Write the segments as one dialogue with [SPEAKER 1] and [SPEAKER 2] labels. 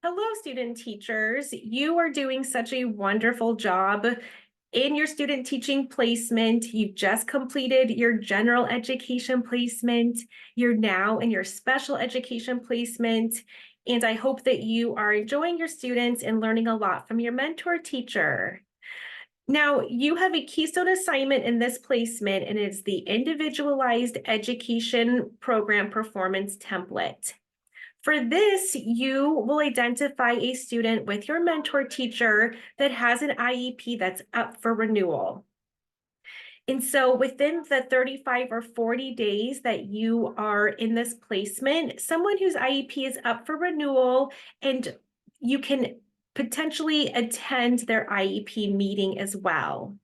[SPEAKER 1] Hello, student teachers. You are doing such a wonderful job in your student teaching placement. You've just completed your general education placement. You're now in your special education placement. And I hope that you are enjoying your students and learning a lot from your mentor teacher. Now, you have a keystone assignment in this placement, and it's the Individualized Education Program Performance Template. For this, you will identify a student with your mentor teacher that has an IEP that's up for renewal. And so within the 35 or 40 days that you are in this placement, someone whose IEP is up for renewal, and you can potentially attend their IEP meeting as well.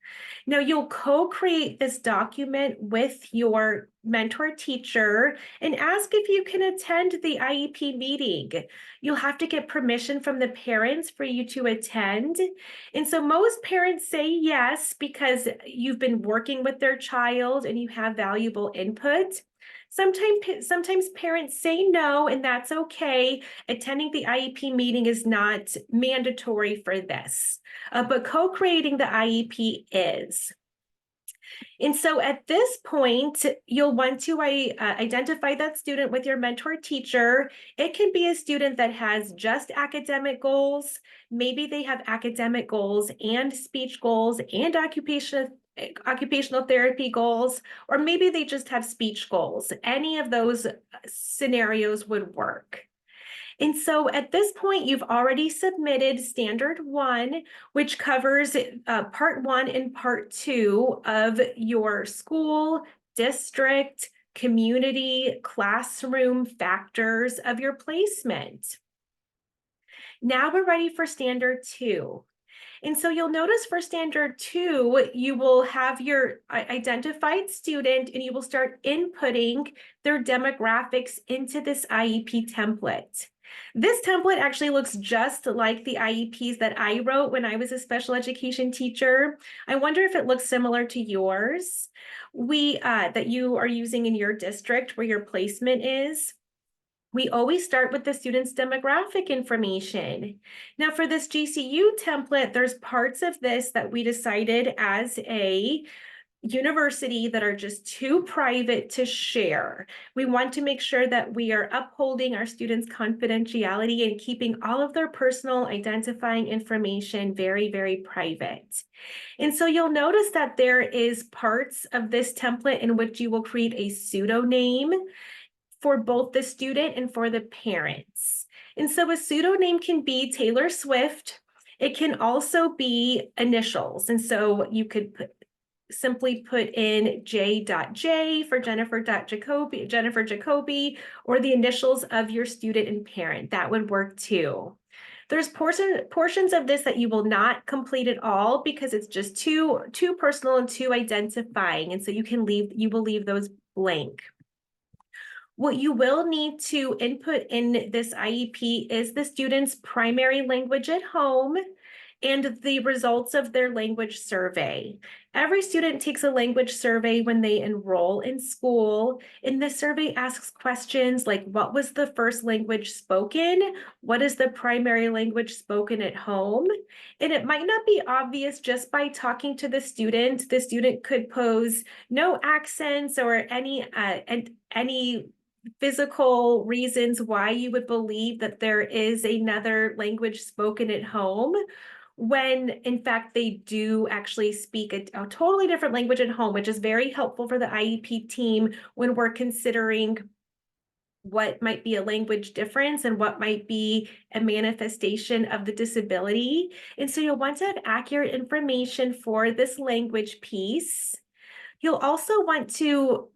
[SPEAKER 1] Now, you'll co-create this document with your mentor teacher and ask if you can attend the IEP meeting. You'll have to get permission from the parents for you to attend. And so most parents say yes because you've been working with their child and you have valuable input. Sometimes parents say no, and that's okay. Attending the IEP meeting is not mandatory for this, but co-creating the IEP is. And so at this point, you'll want to identify that student with your mentor teacher. It can be a student that has just academic goals. Maybe they have academic goals and speech goals and occupational therapy goals, or maybe they just have speech goals. Any of those scenarios would work. And so at this point, you've already submitted standard one, which covers part one and part two of your school, district, community, classroom factors of your placement. Now we're ready for standard two. And so you'll notice for standard two, you will have your identified student and you will start inputting their demographics into this IEP template. This template actually looks just like the IEPs that I wrote when I was a special education teacher. I wonder if it looks similar to yours, that you are using in your district where your placement is. We always start with the student's demographic information. Now for this GCU template, there's parts of this that we decided as a university that are just too private to share. We want to make sure that we are upholding our students' confidentiality and keeping all of their personal identifying information very, very private. And so you'll notice that there is parts of this template in which you will create a pseudonym for both the student and for the parents. And so a pseudonym can be Taylor Swift. It can also be initials. And so you could simply put in J.J for Jennifer Jacoby, or the initials of your student and parent. That would work too. There's portions of this that you will not complete at all because it's just too personal and too identifying. And so you will leave those blank. What you will need to input in this IEP is the student's primary language at home and the results of their language survey. Every student takes a language survey when they enroll in school, and the survey asks questions like, what was the first language spoken? What is the primary language spoken at home? And it might not be obvious just by talking to the student. The student could pose no accents or any physical reasons why you would believe that there is another language spoken at home, when in fact they do actually speak a totally different language at home, which is very helpful for the IEP team when we're considering what might be a language difference and what might be a manifestation of the disability. And so you'll want to have accurate information for this language piece. You'll also want to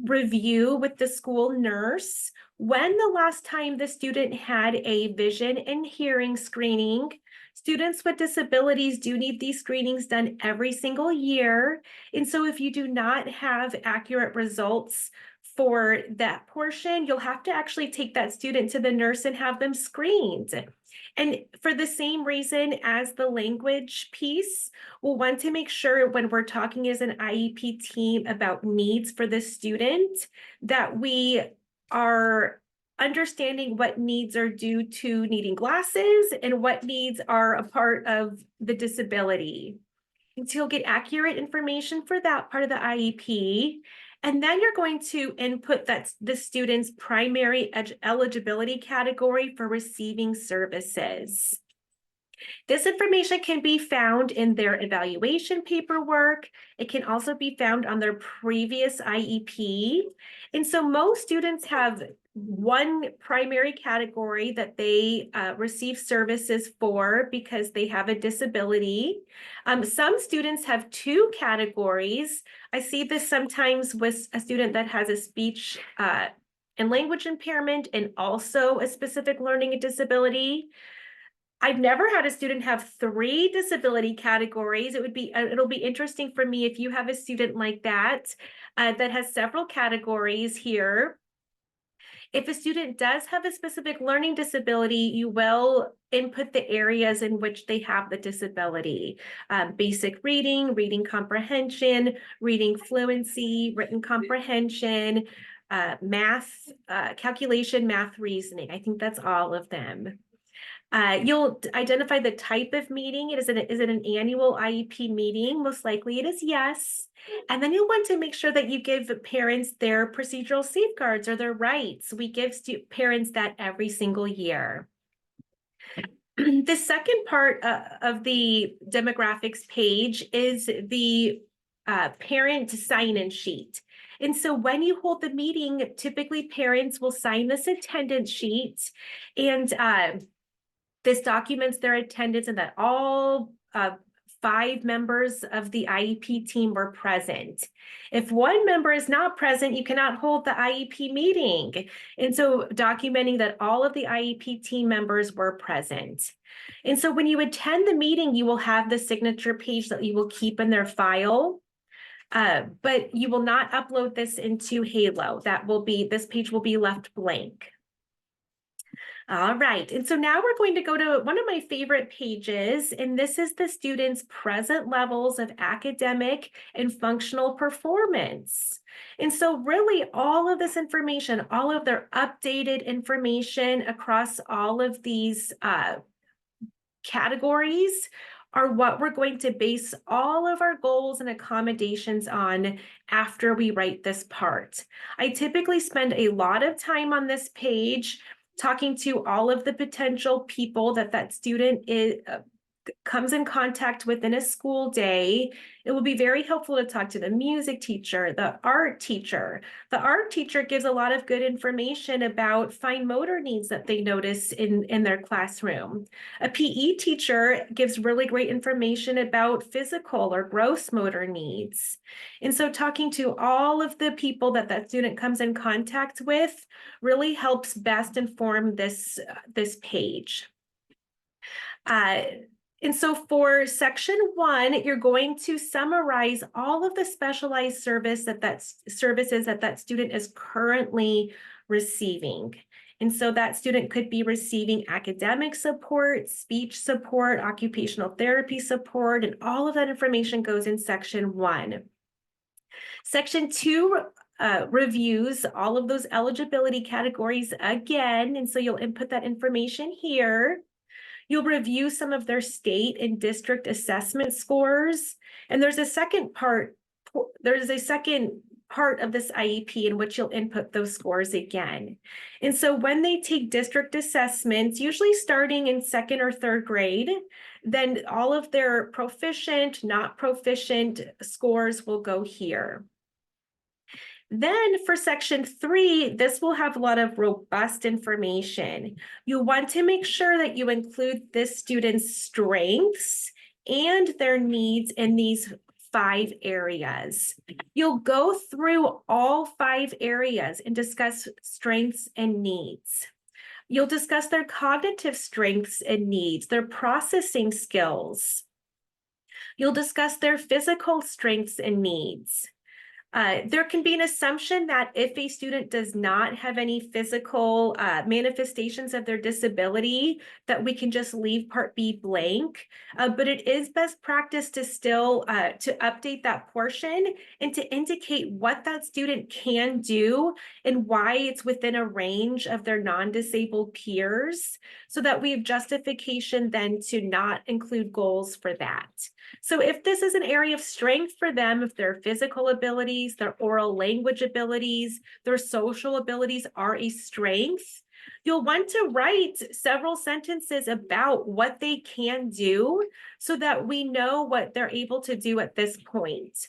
[SPEAKER 1] review with the school nurse when the last time the student had a vision and hearing screening. Students with disabilities do need these screenings done every single year. And so if you do not have accurate results for that portion, you'll have to actually take that student to the nurse and have them screened. And for the same reason as the language piece, we'll want to make sure when we're talking as an IEP team about needs for the student that we are understanding what needs are due to needing glasses and what needs are a part of the disability. And so you'll get accurate information for that part of the IEP. And then you're going to input that's the student's primary eligibility category for receiving services. This information can be found in their evaluation paperwork. It can also be found on their previous IEP. And so most students have one primary category that they receive services for because they have a disability. Some students have two categories. I see this sometimes with a student that has a speech and language impairment and also a specific learning disability. I've never had a student have three disability categories. It'll be interesting for me if you have a student like that that has several categories here. If a student does have a specific learning disability, you will input the areas in which they have the disability. Basic reading, reading comprehension, reading fluency, written comprehension, math, calculation, math, reasoning. I think that's all of them. You'll identify the type of meeting. Is it an annual IEP meeting? Most likely it is yes. And then you'll want to make sure that you give parents their procedural safeguards or their rights. We give parents that every single year. The second part of the demographics page is the parent sign-in sheet. And so when you hold the meeting, typically parents will sign this attendance sheet, and this documents their attendance and that all 5 members of the IEP team were present. If one member is not present, you cannot hold the IEP meeting. And so documenting that all of the IEP team members were present. And so when you attend the meeting, you will have the signature page that you will keep in their file. But you will not upload this into Halo. This page will be left blank. All right, and so now we're going to go to one of my favorite pages, and this is the students' present levels of academic and functional performance. And so really all of this information, all of their updated information across all of these categories are what we're going to base all of our goals and accommodations on after we write this part. I typically spend a lot of time on this page talking to all of the potential people that student comes in contact with in a school day. It will be very helpful to talk to the music teacher, the art teacher. The art teacher gives a lot of good information about fine motor needs that they notice in their classroom. A PE teacher gives really great information about physical or gross motor needs. And so talking to all of the people that student comes in contact with really helps best inform this page. And so for section 1, you're going to summarize all of the specialized services that student is currently receiving. And so that student could be receiving academic support, speech support, occupational therapy support, and all of that information goes in section 1. Section 2 reviews all of those eligibility categories again, and so you'll input that information here. You'll review some of their state and district assessment scores. And there's a second part of this IEP in which you'll input those scores again. And so when they take district assessments, usually starting in 2nd or 3rd grade, then all of their proficient, not proficient scores will go here. Then for section 3, this will have a lot of robust information. You want to make sure that you include this student's strengths and their needs in these 5 areas. You'll go through all 5 areas and discuss strengths and needs. You'll discuss their cognitive strengths and needs, their processing skills. You'll discuss their physical strengths and needs. There can be an assumption that if a student does not have any physical manifestations of their disability, that we can just leave Part B blank. But it is best practice to still to update that portion and to indicate what that student can do and why it's within a range of their non-disabled peers, so that we have justification then to not include goals for that. So if this is an area of strength for them, if their physical abilities, their oral language abilities, their social abilities are a strength, you'll want to write several sentences about what they can do so that we know what they're able to do at this point.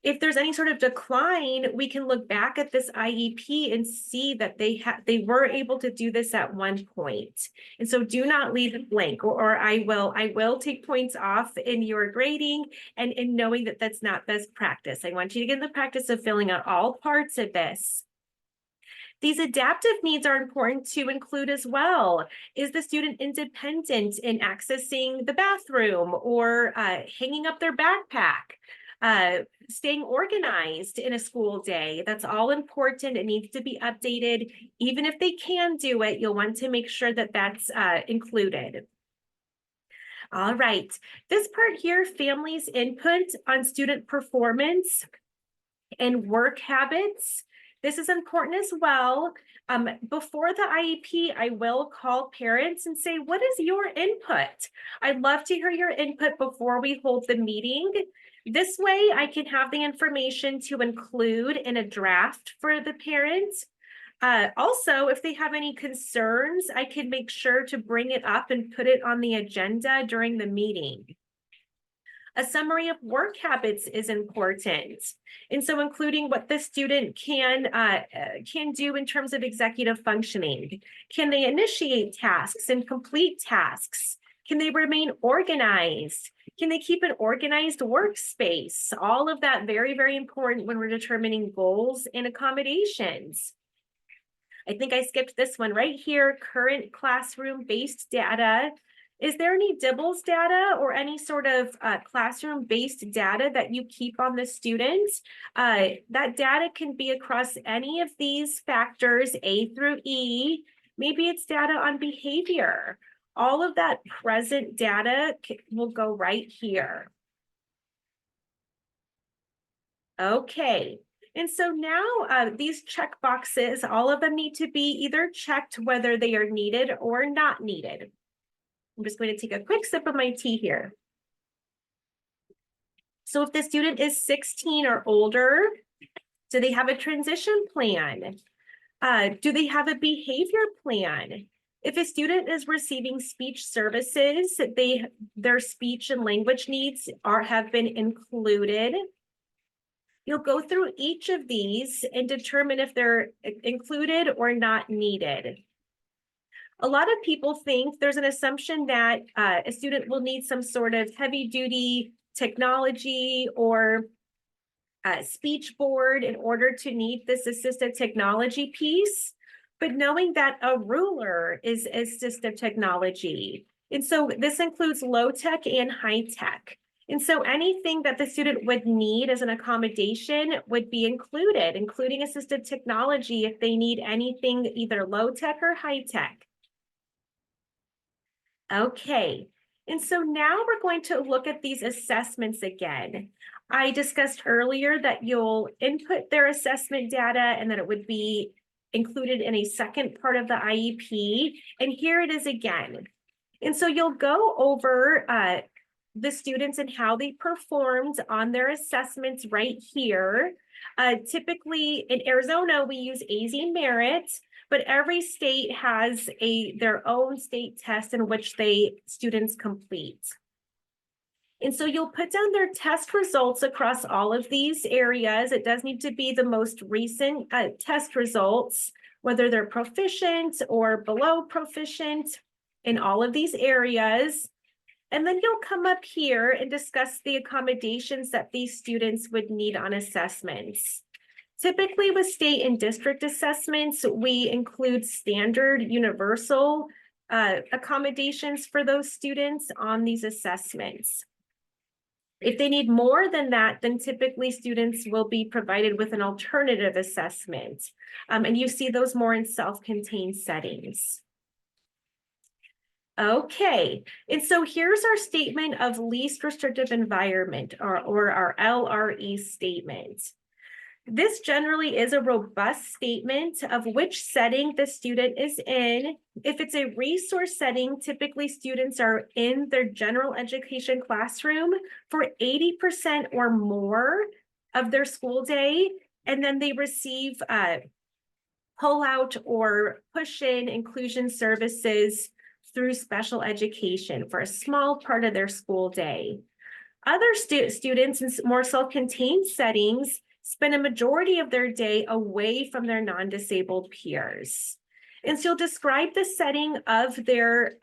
[SPEAKER 1] If there's any sort of decline, we can look back at this IEP and see that they were able to do this at one point. And so do not leave it blank, or I will take points off in your grading and in knowing that that's not best practice. I want you to get in the practice of filling out all parts of this. These adaptive needs are important to include as well. Is the student independent in accessing the bathroom or hanging up their backpack? Staying organized in a school day. That's all important. It needs to be updated. Even if they can do it, you'll want to make sure that that's included. All right, this part here, families' input on student performance and work habits. This is important as well. Before the IEP, I will call parents and say, what is your input? I'd love to hear your input before we hold the meeting. This way I can have the information to include in a draft for the parents. Also, if they have any concerns, I can make sure to bring it up and put it on the agenda during the meeting. A summary of work habits is important. And so including what the student can do in terms of executive functioning. Can they initiate tasks and complete tasks? Can they remain organized? Can they keep an organized workspace? All of that very, very important when we're determining goals and accommodations. I think I skipped this one right here, current classroom-based data. Is there any DIBELS data or any sort of classroom-based data that you keep on the students? That data can be across any of these factors, A through E. Maybe it's data on behavior. All of that present data will go right here. Okay. And so now these check boxes, all of them need to be either checked whether they are needed or not needed. I'm just going to take a quick sip of my tea here. So if the student is 16 or older, do they have a transition plan? Do they have a behavior plan? If a student is receiving speech services, their speech and language needs have been included. You'll go through each of these and determine if they're included or not needed. A lot of people think there's an assumption that a student will need some sort of heavy duty technology or speech board in order to need this assistive technology piece, but knowing that a ruler is assistive technology. And so this includes low tech and high tech. And so anything that the student would need as an accommodation would be included, including assistive technology if they need anything either low tech or high tech. Okay, and so now we're going to look at these assessments again. I discussed earlier that you'll input their assessment data and that it would be included in a second part of the IEP. And here it is again. And so you'll go over the students and how they performed on their assessments right here. Typically in Arizona, we use AZ Merit, but every state has their own state test in which students complete. And so you'll put down their test results across all of these areas. It does need to be the most recent test results, whether they're proficient or below proficient in all of these areas. And then you'll come up here and discuss the accommodations that these students would need on assessments. Typically with state and district assessments, we include standard universal accommodations for those students on these assessments. If they need more than that, then typically students will be provided with an alternative assessment. And you see those more in self-contained settings. Okay, and so here's our statement of least restrictive environment, or our LRE statement. This generally is a robust statement of which setting the student is in. If it's a resource setting, typically students are in their general education classroom for 80% or more of their school day, and then they receive pull-out or push-in inclusion services through special education for a small part of their school day. Other students in more self-contained settings spend a majority of their day away from their non-disabled peers. And so you'll describe the setting of their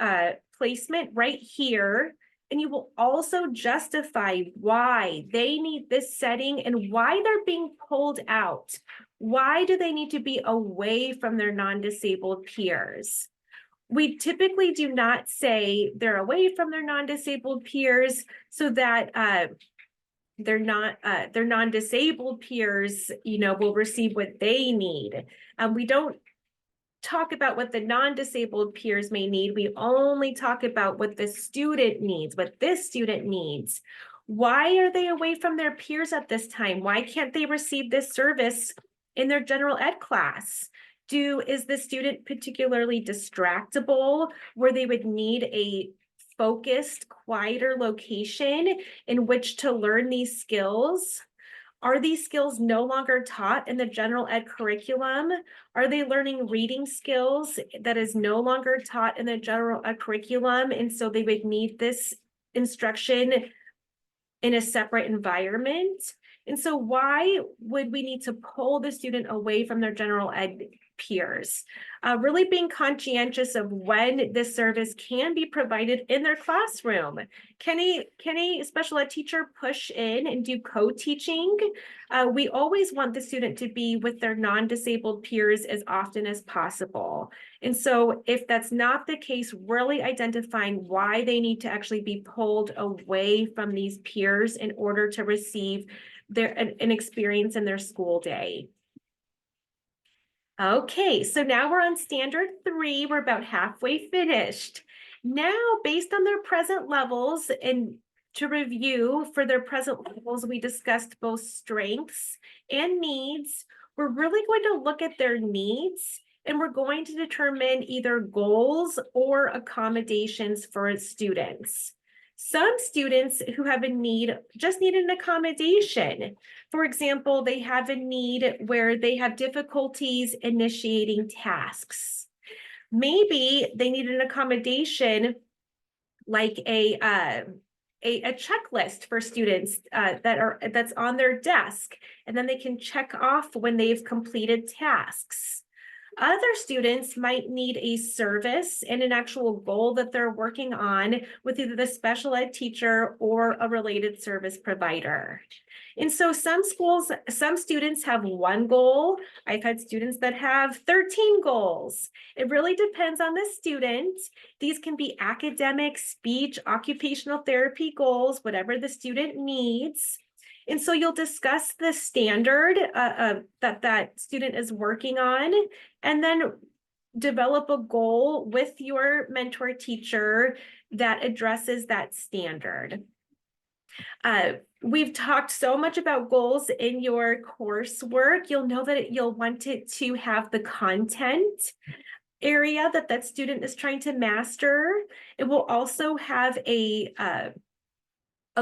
[SPEAKER 1] placement right here, and you will also justify why they need this setting and why they're being pulled out. Why do they need to be away from their non-disabled peers? We typically do not say they're away from their non-disabled peers so that their non-disabled peers, will receive what they need. We don't talk about what the non-disabled peers may need. We only talk about what the student needs, what this student needs. Why are they away from their peers at this time? Why can't they receive this service in their general ed class? Is the student particularly distractible where they would need a focused, quieter location in which to learn these skills? Are these skills no longer taught in the general ed curriculum? Are they learning reading skills that is no longer taught in the general ed curriculum? And so they would need this instruction in a separate environment. And so why would we need to pull the student away from their general ed peers? Really being conscientious of when this service can be provided in their classroom. Can a special ed teacher push in and do co-teaching? We always want the student to be with their non-disabled peers as often as possible. And so if that's not the case, really identifying why they need to actually be pulled away from these peers in order to receive an experience in their school day. Okay, so now we're on standard 3. We're about halfway finished. Now, based on their present levels, and to review for their present levels, we discussed both strengths and needs. We're really going to look at their needs, and we're going to determine either goals or accommodations for students. Some students who have a need just need an accommodation. For example, they have a need where they have difficulties initiating tasks. Maybe they need an accommodation like a checklist for students that's on their desk, and then they can check off when they've completed tasks. Other students might need a service and an actual goal that they're working on with either the special ed teacher or a related service provider. And so some students have one goal. I've had students that have 13 goals. It really depends on the student. These can be academic, speech, occupational therapy goals, whatever the student needs. And so you'll discuss the standard that student is working on, and then develop a goal with your mentor teacher that addresses that standard. We've talked so much about goals in your coursework. You'll know that you'll want it to have the content area that student is trying to master. It will also have a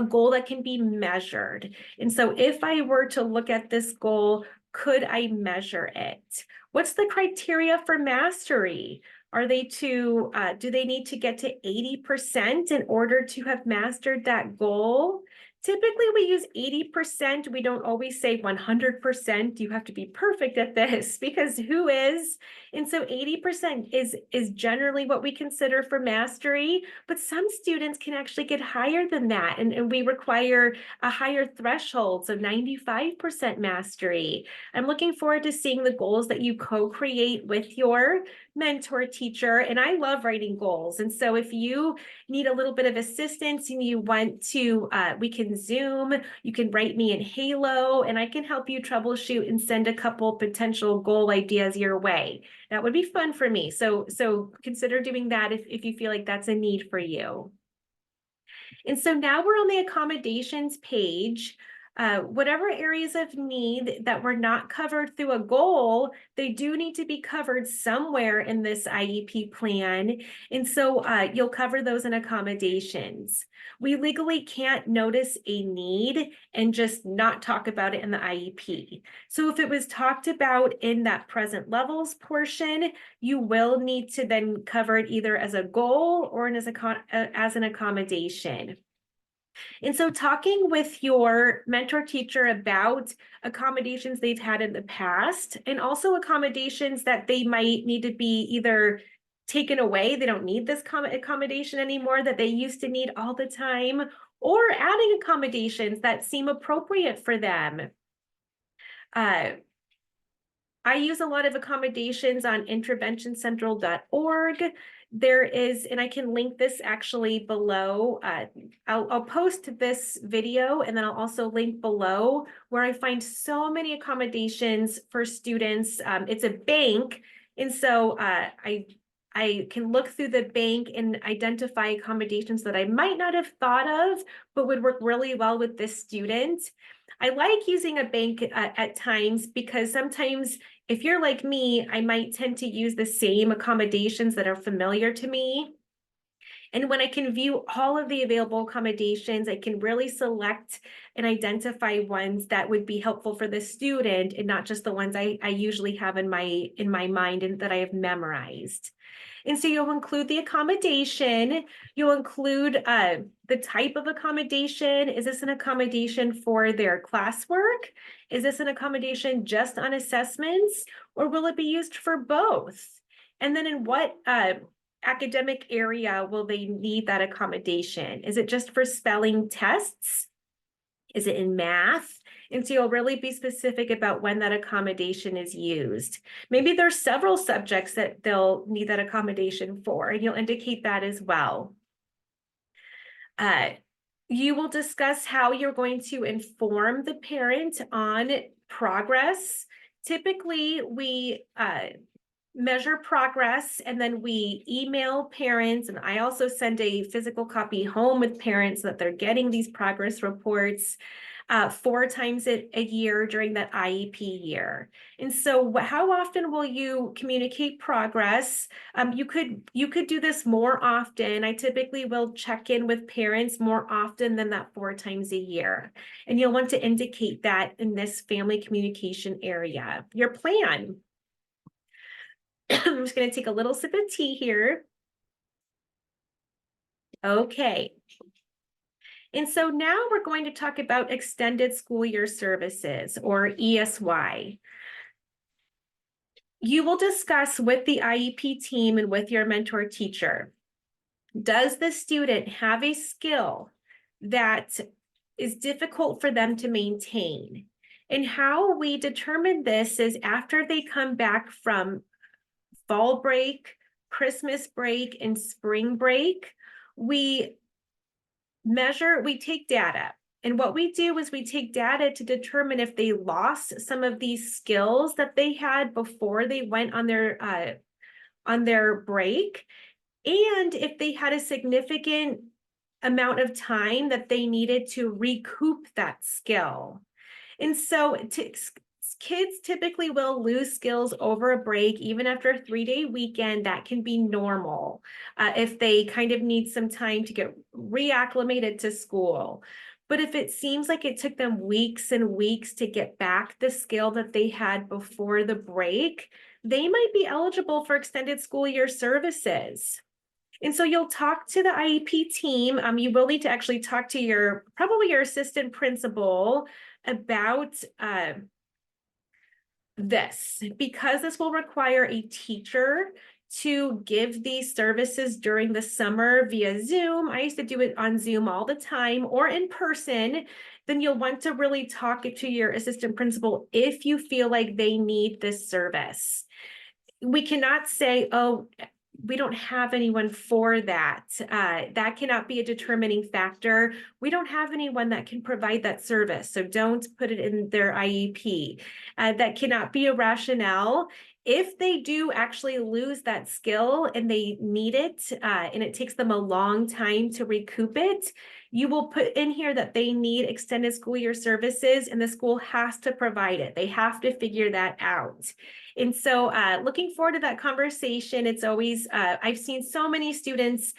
[SPEAKER 1] goal that can be measured. And so if I were to look at this goal, could I measure it? What's the criteria for mastery? Do they need to get to 80% in order to have mastered that goal? Typically we use 80%. We don't always say 100%. You have to be perfect at this, because who is? And so 80% is generally what we consider for mastery, but some students can actually get higher than that. And we require a higher threshold, so 95% mastery. I'm looking forward to seeing the goals that you co-create with your mentor teacher, and I love writing goals. And so if you need a little bit of assistance and you want to, we can Zoom, you can write me in Halo, and I can help you troubleshoot and send a couple potential goal ideas your way. That would be fun for me. So consider doing that if you feel like that's a need for you. And so now we're on the accommodations page. Whatever areas of need that were not covered through a goal, they do need to be covered somewhere in this IEP plan. And so you'll cover those in accommodations. We legally can't notice a need and just not talk about it in the IEP. So if it was talked about in that present levels portion, you will need to then cover it either as a goal or as an accommodation. And so talking with your mentor teacher about accommodations they've had in the past, and also accommodations that they might need to be either taken away, they don't need this accommodation anymore that they used to need all the time, or adding accommodations that seem appropriate for them. I use a lot of accommodations on interventioncentral.org. There is, and I can link this actually below. I'll post this video and then I'll also link below where I find so many accommodations for students. It's a bank. And so I can look through the bank and identify accommodations that I might not have thought of, but would work really well with this student. I like using a bank at times because sometimes if you're like me, I might tend to use the same accommodations that are familiar to me. And when I can view all of the available accommodations, I can really select and identify ones that would be helpful for the student and not just the ones I usually have in my mind and that I have memorized. And so you'll include the accommodation, you'll include the type of accommodation. Is this an accommodation for their classwork? Is this an accommodation just on assessments? Or will it be used for both? And then in what academic area will they need that accommodation? Is it just for spelling tests? Is it in math? And so you'll really be specific about when that accommodation is used. Maybe there's several subjects that they'll need that accommodation for, and you'll indicate that as well. You will discuss how you're going to inform the parent on progress. Typically, we measure progress and then we email parents, and I also send a physical copy home with parents so that they're getting these progress reports 4 times a year during that IEP year. And so how often will you communicate progress? You could do this more often. I typically will check in with parents more often than that 4 times a year. And you'll want to indicate that in this family communication area. Your plan. I'm just going to take a little sip of tea here. Okay. And so now we're going to talk about extended school year services, or ESY. You will discuss with the IEP team and with your mentor teacher, does the student have a skill that is difficult for them to maintain? And how we determine this is after they come back from fall break, Christmas break, and spring break, we take data. And what we do is we take data to determine if they lost some of these skills that they had before they went on their break, and if they had a significant amount of time that they needed to recoup that skill. And so kids typically will lose skills over a break, even after a 3-day weekend. That can be normal if they kind of need some time to get reacclimated to school. But if it seems like it took them weeks and weeks to get back the skill that they had before the break, they might be eligible for extended school year services. And so you'll talk to the IEP team. You will need to actually talk to probably your assistant principal about this, because this will require a teacher to give these services during the summer via Zoom. I used to do it on Zoom all the time, or in person. Then you'll want to really talk to your assistant principal if you feel like they need this service. we cannot say, oh, we don't have anyone for that. That cannot be a determining factor. We don't have anyone that can provide that service, so don't put it in their IEP. That cannot be a rationale. If they do actually lose that skill and they need it, and it takes them a long time to recoup it, you will put in here that they need extended school year services and the school has to provide it. They have to figure that out. And so looking forward to that conversation. It's always, I've seen so many students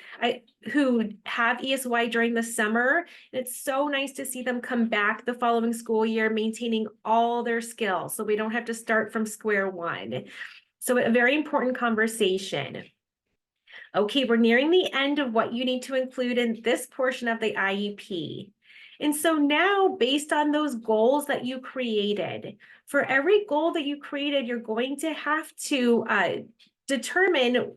[SPEAKER 1] who have ESY during the summer. It's so nice to see them come back the following school year, maintaining all their skills, so we don't have to start from square one. So a very important conversation. Okay, we're nearing the end of what you need to include in this portion of the IEP. And so now, based on those goals that you created, for every goal that you created, you're going to have to determine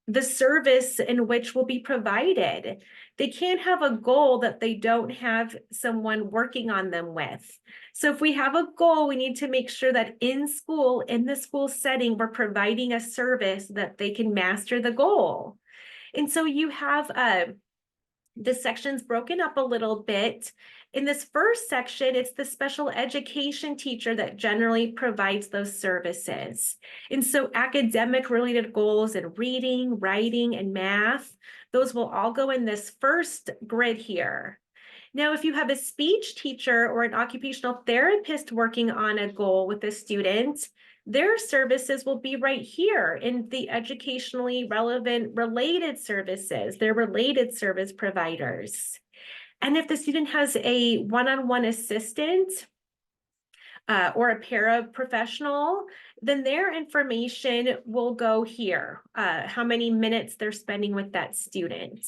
[SPEAKER 1] the service in which will be provided. They can't have a goal that they don't have someone working on them with. So if we have a goal, we need to make sure that in school, in the school setting, we're providing a service that they can master the goal. And so you have the sections broken up a little bit. In this first section, it's the special education teacher that generally provides those services. And so academic related goals in reading, writing, and math, those will all go in this first grid here. Now, if you have a speech teacher or an occupational therapist working on a goal with a student, their services will be right here in the educationally relevant related services. They're related service providers. And if the student has a one-on-one assistant or a paraprofessional, then their information will go here, how many minutes they're spending with that student.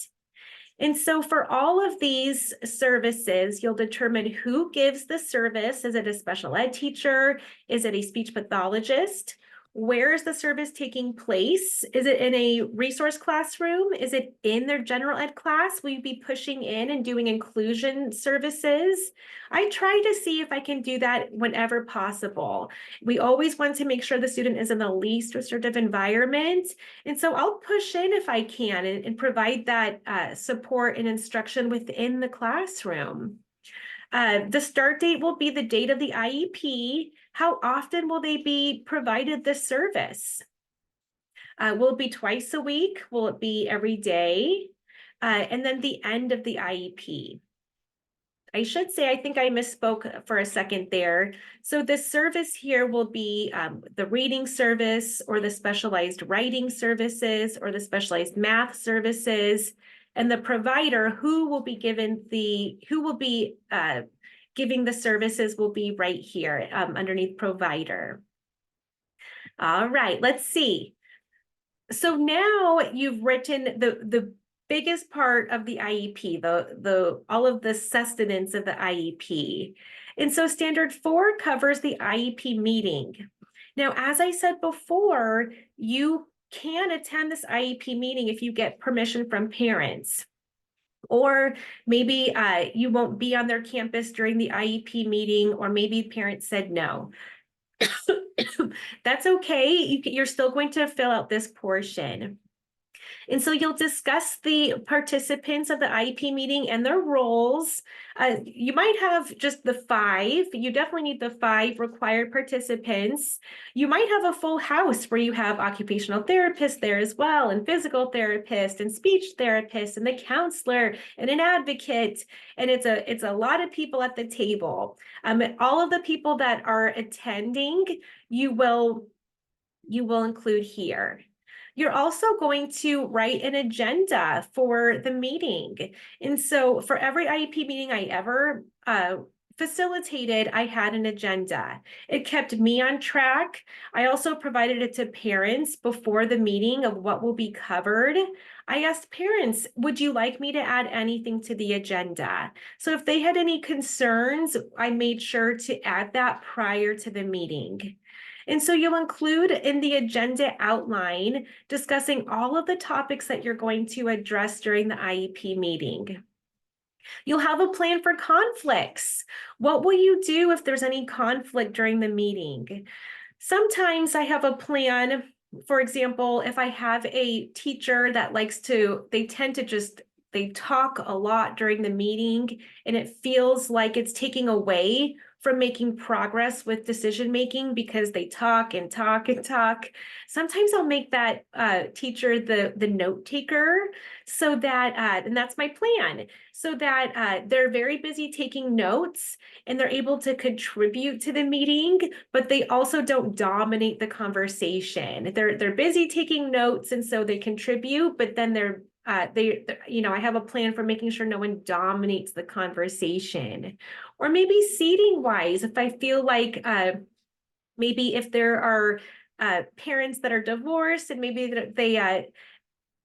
[SPEAKER 1] And so for all of these services, you'll determine who gives the service. Is it a special ed teacher? Is it a speech pathologist? Where is the service taking place? Is it in a resource classroom? Is it in their general ed class? Will you be pushing in and doing inclusion services? I try to see if I can do that whenever possible. We always want to make sure the student is in the least restrictive environment. And so I'll push in if I can and provide that support and instruction within the classroom. The start date will be the date of the IEP. How often will they be provided this service? Will it be twice a week? Will it be every day? And then the end of the IEP. I should say, I think I misspoke for a second there. So the service here will be the reading service or the specialized writing services or the specialized math services. And the provider who will be giving the services will be right here underneath provider. All right, let's see. So now you've written the biggest part of the IEP, all of the sustenance of the IEP. And so standard 4 covers the IEP meeting. Now, as I said before, you can attend this IEP meeting if you get permission from parents. Or maybe you won't be on their campus during the IEP meeting, or maybe parents said no. That's okay. You're still going to fill out this portion. And so you'll discuss the participants of the IEP meeting and their roles. You might have just the 5. You definitely need the 5 required participants. You might have a full house where you have occupational therapists there as well, and physical therapist and speech therapist and the counselor and an advocate. And it's a lot of people at the table. All of the people that are attending, you will include here. You're also going to write an agenda for the meeting. And so for every IEP meeting I ever facilitated, I had an agenda. It kept me on track. I also provided it to parents before the meeting of what will be covered. I asked parents, would you like me to add anything to the agenda? So if they had any concerns, I made sure to add that prior to the meeting. And so you'll include in the agenda outline discussing all of the topics that you're going to address during the IEP meeting. You'll have a plan for conflicts. What will you do if there's any conflict during the meeting? Sometimes I have a plan for example, if I have a teacher that they talk a lot during the meeting and it feels like it's taking away from making progress with decision making because they talk and talk and talk. Sometimes I'll make that teacher the note taker, so that and that's my plan, so that they're very busy taking notes and they're able to contribute to the meeting, but they also don't dominate the conversation. They're busy taking notes, and so they contribute, but then I have a plan for making sure no one dominates the conversation. Or maybe seating wise, if I feel like maybe if there are parents that are divorced and maybe they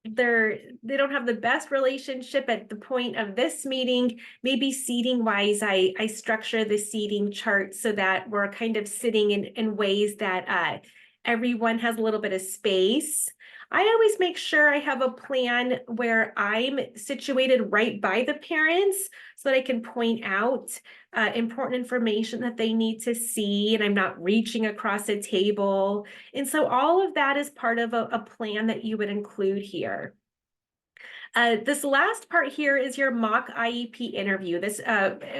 [SPEAKER 1] don't have the best relationship at the point of this meeting, maybe seating wise, I structure the seating chart so that we're kind of sitting in ways that everyone has a little bit of space. I always make sure I have a plan where I'm situated right by the parents so that I can point out important information that they need to see, and I'm not reaching across a table. And so all of that is part of a plan that you would include here. This last part here is your mock IEP interview, this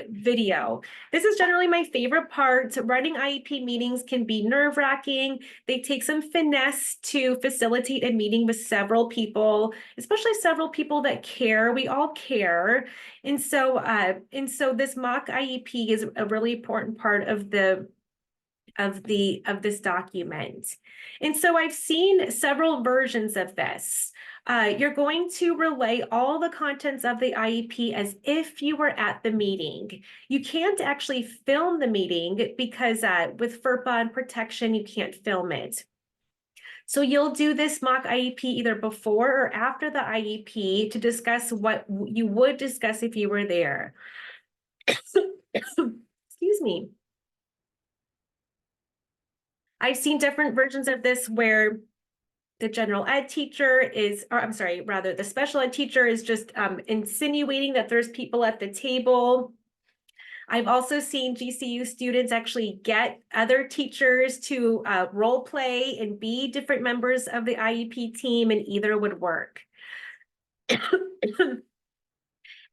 [SPEAKER 1] video. This is generally my favorite part. Running IEP meetings can be nerve-wracking. They take some finesse to facilitate a meeting with several people, especially several people that care. We all care. And so this mock IEP is a really important part of this document. And so I've seen several versions of this. You're going to relay all the contents of the IEP as if you were at the meeting. You can't actually film the meeting because with FERPA and protection, you can't film it. So you'll do this mock IEP either before or after the IEP to discuss what you would discuss if you were there. Excuse me. I've seen different versions of this where the general ed teacher is, or I'm sorry, rather the special ed teacher is just insinuating that there's people at the table. I've also seen GCU students actually get other teachers to role play and be different members of the IEP team, and either would work.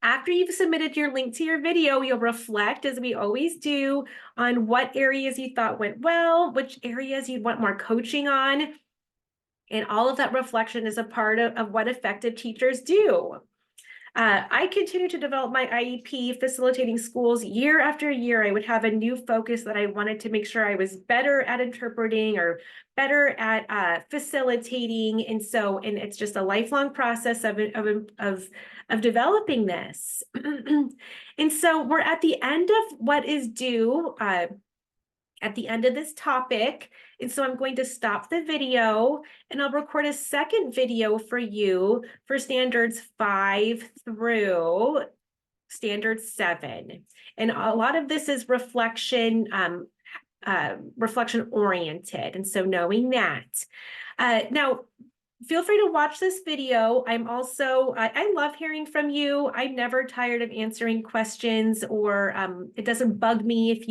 [SPEAKER 1] After you've submitted your link to your video, you'll reflect, as we always do, on what areas you thought went well, which areas you'd want more coaching on. And all of that reflection is a part of what effective teachers do. I continue to develop my IEP, facilitating schools year after year. I would have a new focus that I wanted to make sure I was better at interpreting or better at facilitating. And it's just a lifelong process of developing this. And so we're at the end of what is due at the end of this topic. And so I'm going to stop the video and I'll record a second video for you for standards 5 through standard 7. And a lot of this is reflection oriented. And so knowing that. Now, feel free to watch this video. I love hearing from you. I'm never tired of answering questions, or it doesn't bug me if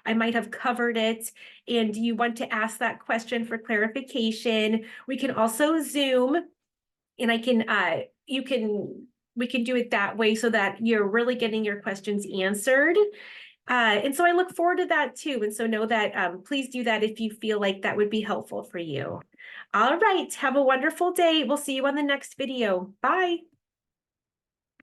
[SPEAKER 1] I might have covered it and you want to ask that question for clarification. We can also Zoom, and we can do it that way so that you're really getting your questions answered. And so I look forward to that too. And so know that please do that if you feel like that would be helpful for you. All right, have a wonderful day. We'll see you on the next video. Bye.